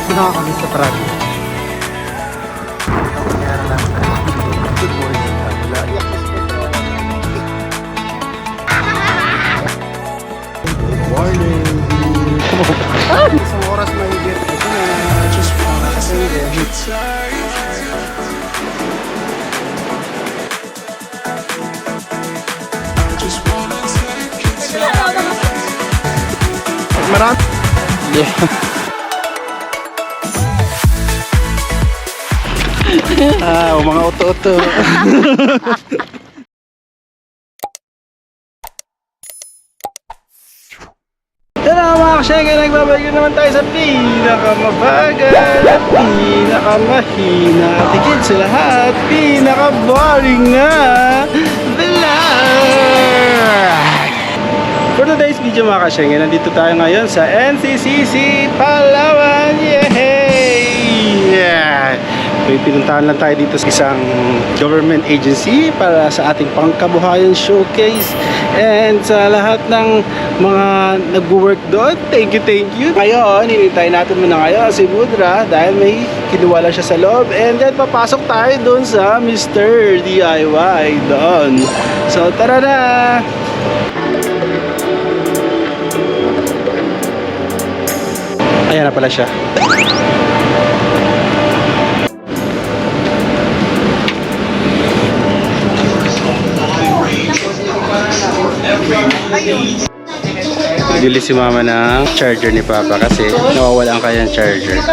Nakakamiss sa Prague. Good morning. Good morning. Isang oras na higit. Ito na. Just wanna say that it's marami. Yeah. Mga uto-uto. Tara mga kasyenge, nagbabalik naman tayo sa pinakamabagal at pinakamahina at higit sa lahat, pinaka-boring na vlog. For today's video mga kasyenge, nandito tayo ngayon sa NCCC Palawan. Yay! Yeah! May pinuntahan lang tayo dito sa isang government agency para sa ating pangkabuhayan showcase. And sa lahat ng mga nag-work doon, thank you, thank you. Ngayon, hinintay natin muna ngayon si Budra dahil may kinuha lang siya sa loob. And then papasok tayo doon sa Mr. DIY doon. So tara na! Ayan na pala siya. Bili si mama ng charger ni papa kasi nawawala ang kanyang charger.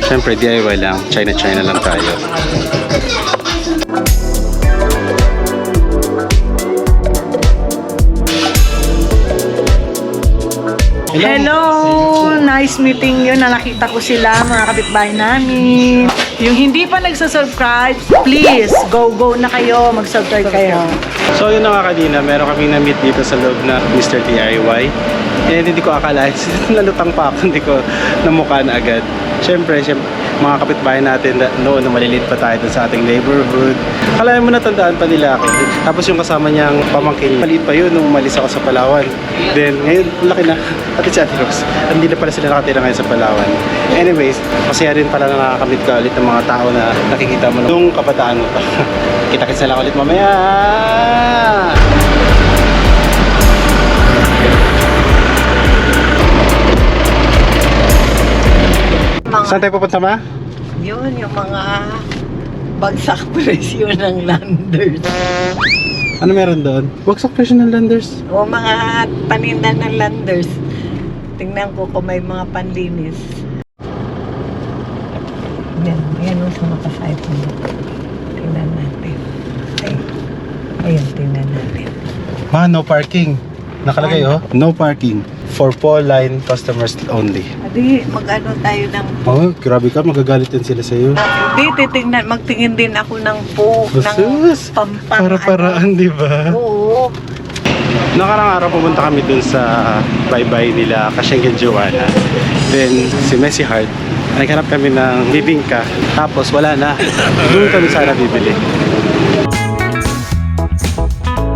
Siyempre DIY lang, China lang tayo. Hello! Nice meeting yun. Nakita ko sila, mga kapitbahay namin. Yung hindi pa nagsasubscribe, please, go na kayo. Mag-subscribe kayo. So yun na nga kanina, meron kami na-meet dito sa loob na Mr. DIY. And hindi ko akalain, nalutang pa ako, hindi ko namukha na agad. Siyempre, mga kapitbahay natin noon na maliliit pa tayo dun sa ating neighborhood. Kalahin mo natandaan pa nila ako. Tapos yung kasama niyang pamangkin, maliit pa yun nung umalis ako sa Palawan. Then ngayon, laki na. At si Ate Rose, hindi na pala sila nakatira ngayon sa Palawan. Anyways, masaya rin pala na nakakamit ka ulit ng mga tao na nakikita mo nung kabataan mo pa. Kita-kits na lang ulit mamaya. Saan tayo pupunta, ma? Yun, yung mga bagsak presyo ng landers. Ano meron doon? Bagsak presyo ng landers. O mga paninda ng landers. Tingnan ko kung may mga panlinis. Yan o sa makasayot mo. Tingnan natin. Ayun, tingnan natin. Ma, no parking. Nakalagay no parking. For Pauline customers only. Adi, mag-ano tayo ng Oh, grabe ka, magagalit din sila sa'yo. Hindi, magtingin din ako ng Sus, ng para-paraan, di ba? Oo. Nakarang araw pumunta kami dun sa bye-bye nila Kasyenggen Joanna. Then si Messi Heart, naghanap kami ng bibingka. Tapos wala na. Doon kami sana bibili.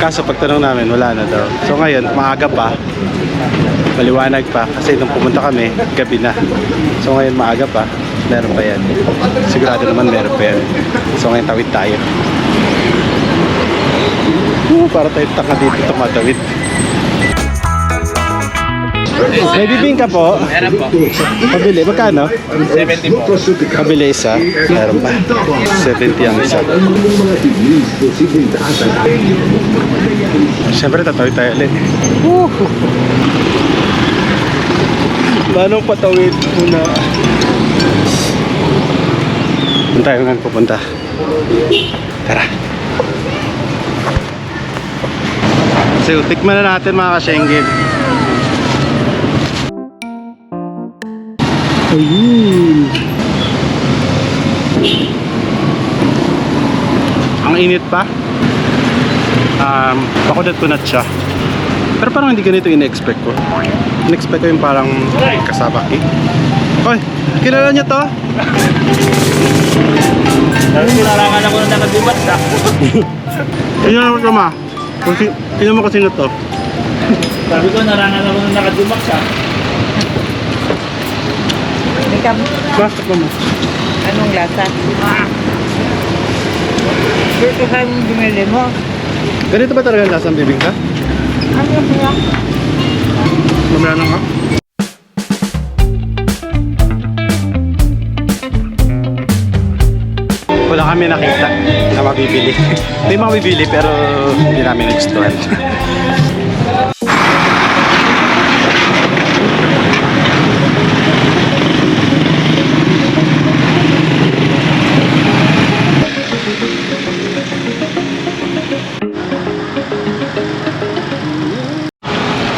Kaso pagtanong namin, wala na daw. So ngayon, maaga pa. Maliwanag pa. Kasi nung pumunta kami, gabi na. So ngayon, maaga pa. Meron pa yan. Sigurado naman meron pa yan. So ngayon, tawid tayo. Para tayo taka dito tumatawid. May bibingka po. Meron po. Pabili, magkano? 70 po. Pabili isa. Meron pa. 70 ang isa. Siyempre, tatawid tayo ulit. Manong patawid muna. Doon tayo nga pupunta. Tara. So, tikman na natin mga kasyenggen. Ayun. Ang init pa. Pakunat-kunat siya. Pero parang hindi ganito in-expect ko. In-expect ko yung parang kasabaki. Oy, kilala niyo to? Kinalangan ako na nakagubat ka. Tingnan mo ito, ma. Tingnan mo kasi na to. Sabi ko, narangan ako na nakagubat ka. Tikam. Bakit mo? Anong lasa? Ito ka yung bumili mo. Ganito ba talaga ang lasang bibingka? Ano ba? Mamaya na nga. Wala kami nakita na mabibili. May mabibili pero hindi namin nagustuhan.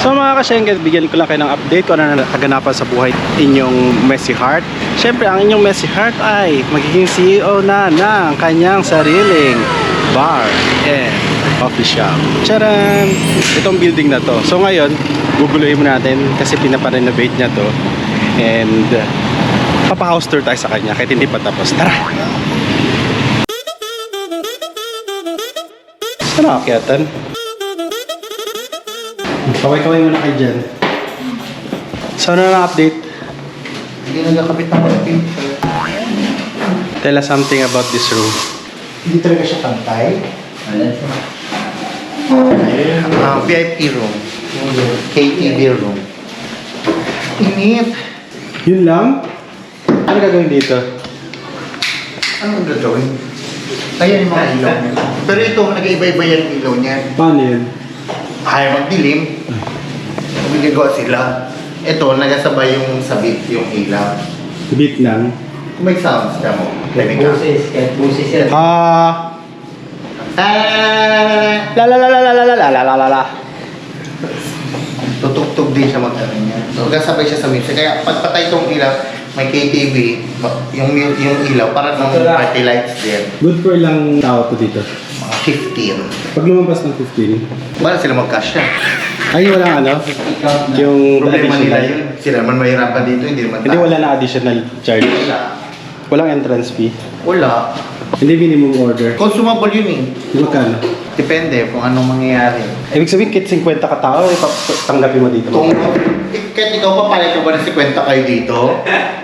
So mga ka-Schengen, bigyan ko lang kayo ng update kung ano na kaganapan sa buhay inyong Messy Heart. Siyempre, ang inyong Messy Heart ay magiging CEO na ng kanyang sariling bar and coffee shop. Charan! Itong building na to. So ngayon, guguluhin mo natin kasi pinaparenovate niya to. And papa-house tour tayo sa kanya kahit hindi pa tapos. Tara! Saan nakakyatan? Kaway-kaway muna kayo dyan. So ano na update? Hindi nagkakabit ng mga Tell us something about this room. Hindi talaga siya pantay. VIP room. KTV room. Init. Yun lang? Ano gagawin dito? Anong gagawin? Ayan yung mga ilaw niya. Pero ito, nag-iiba-iba yan yung ilaw niya. Paano yun? Ayaw magdilim. Magagawa sila. Ito, nagasabay yung sabit yung ilaw. Beat lang. Kung may sounds ka mo. Kahit busis yan. Ah! La la la la la la la la la la la. Tutugtog din siya mag-ano niya. So, kasabay siya sa music. Kaya pagpatay itong ilaw, may KTV, yung ilaw, para ng party lights din. Good for ilang tao to dito? Mga 15. Pag lumampas ng 15, Wala sila mag-cash yan. ay walang ano? Yung Problema nila additional. yun. Sila naman mahirapan dito, hindi naman Hindi, wala na additional charge. Wala. Walang entrance fee. Wala. Hindi minimum order. Consumable yun eh. Magkano? Depende kung anong mangyayari. Ibig sabihin, kit 50 ka tao, tanggapin mo dito. Kung kahit ikaw papayag ka ba na 50 kayo dito?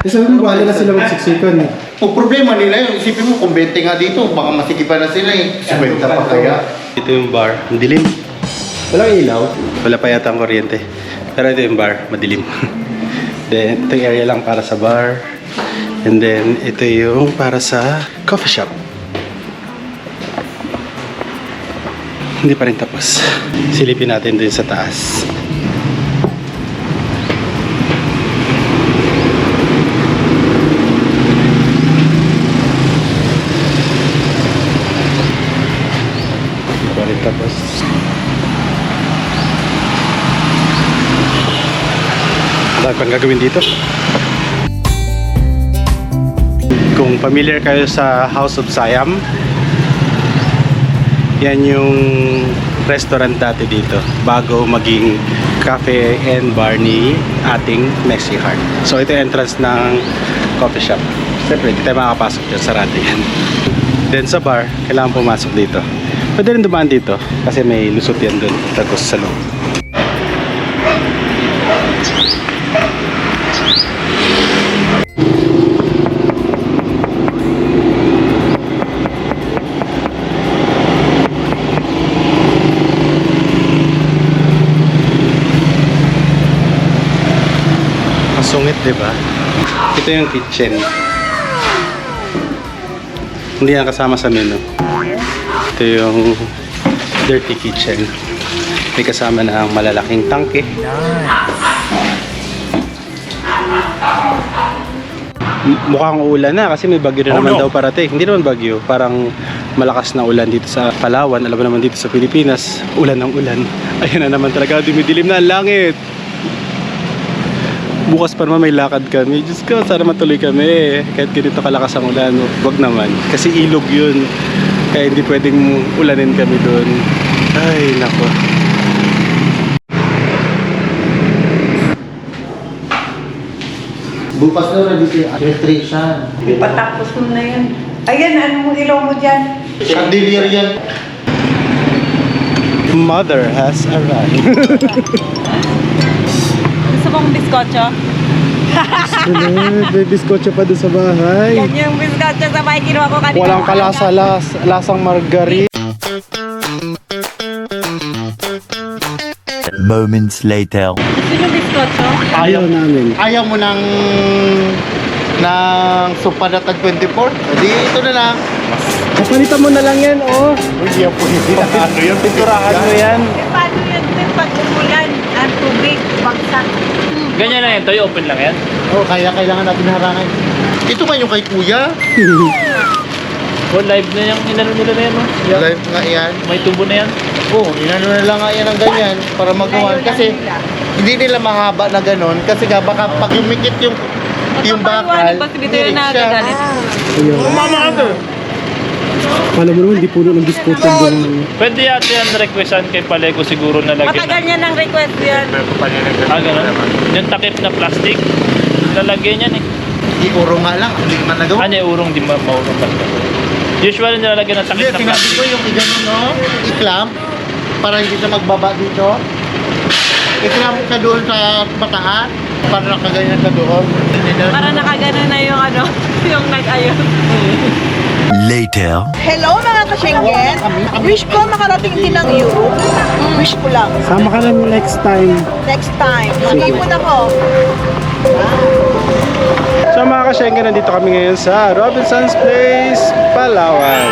Sabi mo, wala na sila magsiksikan. Kung problema nila yun, isipin mo kung 20 nga dito, baka masikipan na sila eh. 50 pa kaya. Ito yung bar, ang dilim. Walang ilaw. Wala pa yata ang kuryente. Pero ito yung bar, madilim. Then, ito yung area lang para sa bar. And then, ito yung para sa coffee shop. Hindi pa rin tapos. Silipin natin din sa taas. Hindi pa rin tapos. Dahil pang gagawin dito. Kung familiar kayo sa House of Siam, yan yung restaurant dati dito bago maging cafe and bar ni ating Messy Heart. So ito yung entrance ng coffee shop. Siyempre, hindi tayo makakapasok dyan, sarado yan. Then sa bar, kailangan pumasok dito. Pwede rin dumaan dito kasi may lusot yan dun tapos sa loob. Sungit, di ba? Ito yung kitchen. Hindi yan kasama sa menu. Ito yung dirty kitchen. May kasama na ang malalaking tangke. Mukhang ulan na kasi may bagyo na naman daw parating. Hindi naman bagyo, parang malakas na ulan dito sa Palawan. Alam mo naman dito sa Pilipinas, ulan ng ulan. Ayan na naman talaga, dumidilim na ang langit. Bukas pa naman may lakad kami. Diyos ko, sana matuloy kami. Kahit ganito kalakas ang ulan, wag naman. Kasi ilog yun. Kaya hindi pwedeng ulanin kami doon. Ay, nako. Bukas na rin dito yung electrician. Patapos mo na yan. Ayan, anong ilaw mo dyan? Chandelier yan. Mother has arrived. Gusto mong biskotso? Sunod, may biskotso pa doon sa bahay. Yan yung biscuit sa bahay kinuha ko kanina. Walang lasang margarine. Moments later. Sino biscuit? Ayaw namin. Ayaw mo ng Supadatag 24? Di ito na lang. Kapalitan mo na lang yan, oh. Hindi po hindi na ano yun. Pinturahan mo yan. Paano yan din pag umulan? Ang tubig, bagsak. Ganyan lang yan, Toy. Open lang yan. Oh, kaya kailangan natin harangan. Ito ba yung kay kuya? Oh, live na yung inano nila na yan, no? Yan. Live nga yan. May tubo na yan. Oh, inano na lang nga yan ng ganyan para magawa. Kasi hindi nila mahaba na ganon. Kasi nga baka pag umikit yung bakal, hindi na siya. Mama ka Alam mo naman, hindi puno ng biskotso doon. Pwede yata yan requestan kay Palego siguro na lagyan. Matagal niya ng request yan. Ganun. Yung takip na plastic, lalagyan yan eh. Hindi uro nga lang, hindi man nagawa. Ano yung urong di maurong basta. Usually nilalagyan ng takip Hindi, na sinabi plastic. ko yung i-ganon, no? I-clamp para hindi siya magbaba dito. I-clamp ka doon sa bataan para nakaganyan ka doon. Para nakagano na yung ano, yung nag-ayos. Later. Hello mga ka-Schengen! Wish ko makarating din ng Europe. Wish ko lang. Sama ka na next time. Next time. Mag-ipon ako. So mga ka-Schengen, nandito kami ngayon sa Robinson's Place, Palawan.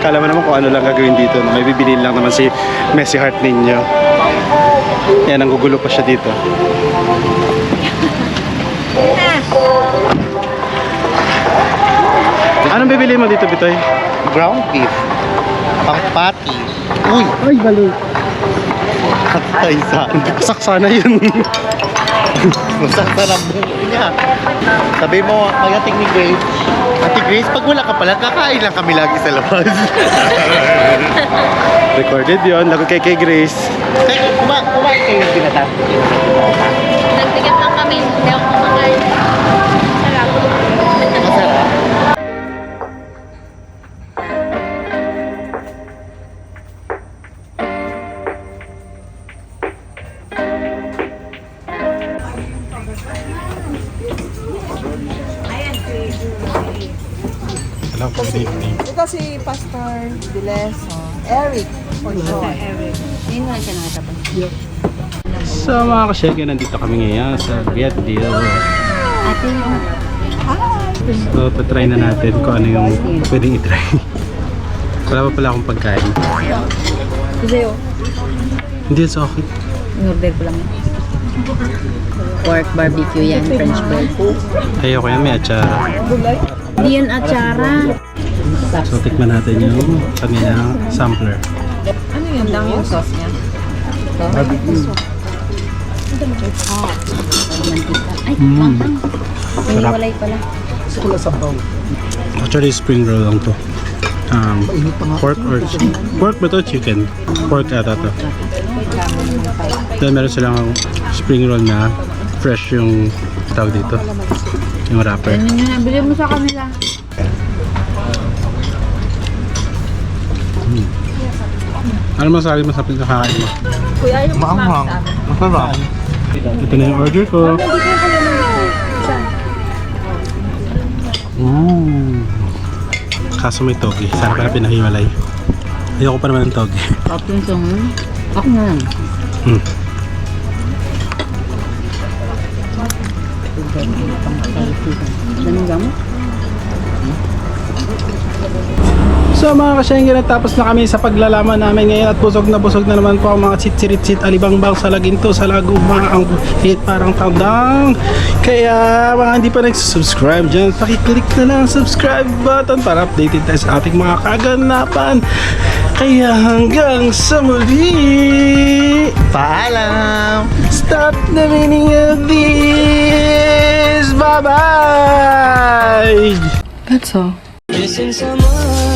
Kala mo naman kung ano lang gagawin dito. May bibiliin lang naman si Messi Heart ninyo. Yan, ang gugulo pa siya dito. Anong bibili mo dito, Bitoy? Ground beef. Pang patty. Uy! Ay, balo. Patay sa Saksana yun. masasarap buhay niya. Sabi mo, pagdating ni Grace, Ate Grace, pag wala ka pala, kakain lang kami lagi sa labas. Recorded yun. Lago kay Grace. Kaya kumain kayo yung binatang. Nagtigat lang kami, hindi ako kumakain. Sarap. Masarap. Hello, good evening. Ito si Pastor Diles. Eric. For sure. Hindi na siya nakatapan. So mga ka-Schengen, nandito kami ngayon sa Viet Deal. Ate yung... So, patry na natin kung ano yung pwedeng itry. Wala pa pala akong pagkain. Kasi yun, Hindi, it's okay. in-order ko lang yun. Pork barbecue yan, French bread. Ayoko yan, may atsara. Hindi yan atsara. So, tikman natin yung kanilang sampler. Ano yun lang yung sauce niya? Ito? Barbecue. Mantika. Ay, Mm. pang. May Sarap. walay pala. Actually, spring roll lang to. Pork or pork ba to? Chicken? Pork ata to. Then meron silang spring roll na fresh yung tawag dito. Yung wrapper. Yan yun, nabili mo sa kanila. Ano masabi mo sa pinakakain mo? Kuya, yung Maanghang. Masarap. Ito na yung order ko. Kaso may togi. Sana pala pinahiwalay. Ayoko pa naman ng togi. Tapos yung ako na lang. Hmm. Daming gamot. So mga ka-Schengen, natapos na kami sa paglalaman namin ngayon at busog na naman po ang mga tsitsiritsit alibangbang sa laginto, sa laguma, ang hit parang tandang. Kaya mga hindi pa nagsusubscribe dyan, pakiclick na lang ang subscribe button para updated tayo sa ating mga kaganapan. Kaya hanggang sa muli, Paalam! stop the meaning of this. Bye-bye! That's all. Missing someone